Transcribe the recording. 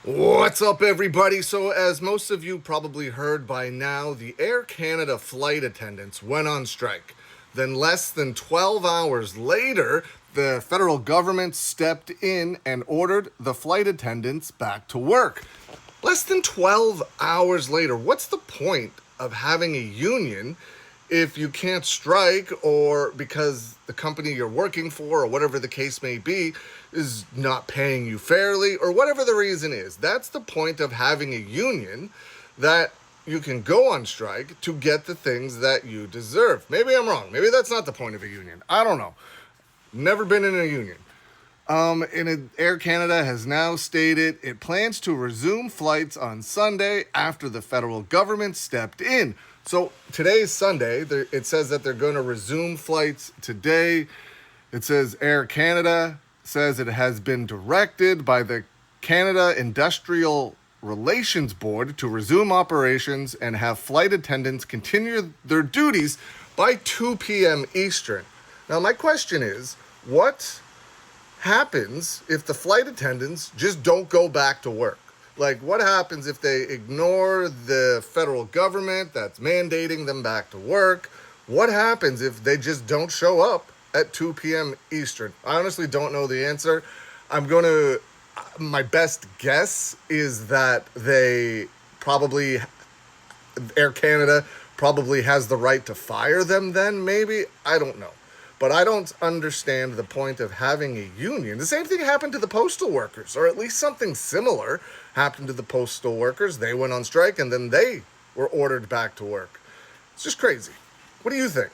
What's up, everybody? So, as most of you probably heard by now, the Air Canada flight attendants went on strike. Then, less than 12 hours later, the federal government stepped in and ordered the flight attendants back to work. Less than 12 hours later, what's the point of having a union if you can't strike, or because the company you're working for, or whatever the case may be, is not paying you fairly, or whatever the reason is? That's the point of having a union, that you can go on strike to get the things that you deserve. Maybe I'm wrong. Maybe that's not the point of a union. I don't know. Never been in a union. Air Canada has now stated it plans to resume flights on Sunday after the federal government stepped in. So today's Sunday. It says that they're going to resume flights today. It says Air Canada says it has been directed by the Canada Industrial Relations Board to resume operations and have flight attendants continue their duties by 2 p.m. Eastern. Now, my question is, what happens if the flight attendants just don't go back to work? Like, what happens if they ignore the federal government that's mandating them back to work? What happens if they just don't show up at 2 p.m. Eastern? I honestly don't know the answer. My best guess is that Air Canada probably has the right to fire them then, maybe. I don't know. But I don't understand the point of having a union. The same thing happened to the postal workers, or at least something similar happened to the postal workers. They went on strike and then they were ordered back to work. It's just crazy. What do you think?